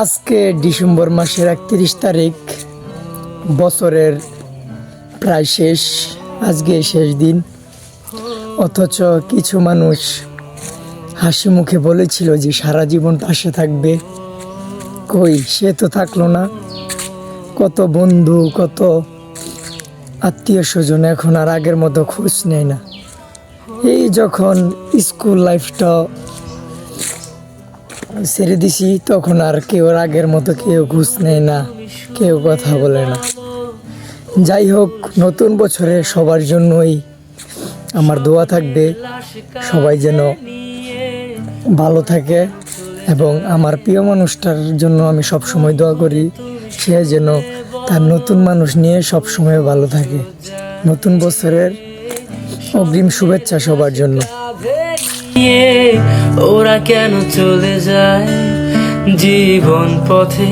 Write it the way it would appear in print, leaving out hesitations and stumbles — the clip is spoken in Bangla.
আজকে ডিসেম্বর মাসের 31 তারিখ, বছরের প্রায় শেষ। আজকে শেষ দিন, অথচ কিছু মানুষ হাসি মুখে বলেছিল যে সারা জীবন পাশে থাকবে। কই, সে তো থাকলো না। কত বন্ধু, কত আত্মীয় স্বজন এখন আর আগের মতো খোঁজ নেয় না। এই যখন স্কুল লাইফটা ছেড়ে দিছি, তখন আর কেউ আগের মতো কেউ ঘুষ নেয় না, কেউ কথা বলে না। যাই হোক, নতুন বছরে সবার জন্যই আমার দোয়া থাকবে, সবাই যেন ভালো থাকে। এবং আমার প্রিয় মানুষটার জন্য আমি সবসময় দোয়া করি, সে যেন তার নতুন মানুষ নিয়ে সবসময় ভালো থাকে। নতুন বছরের অগ্রিম শুভেচ্ছা সবার জন্য। ওরা কেন চলে যায় জীবন পথে।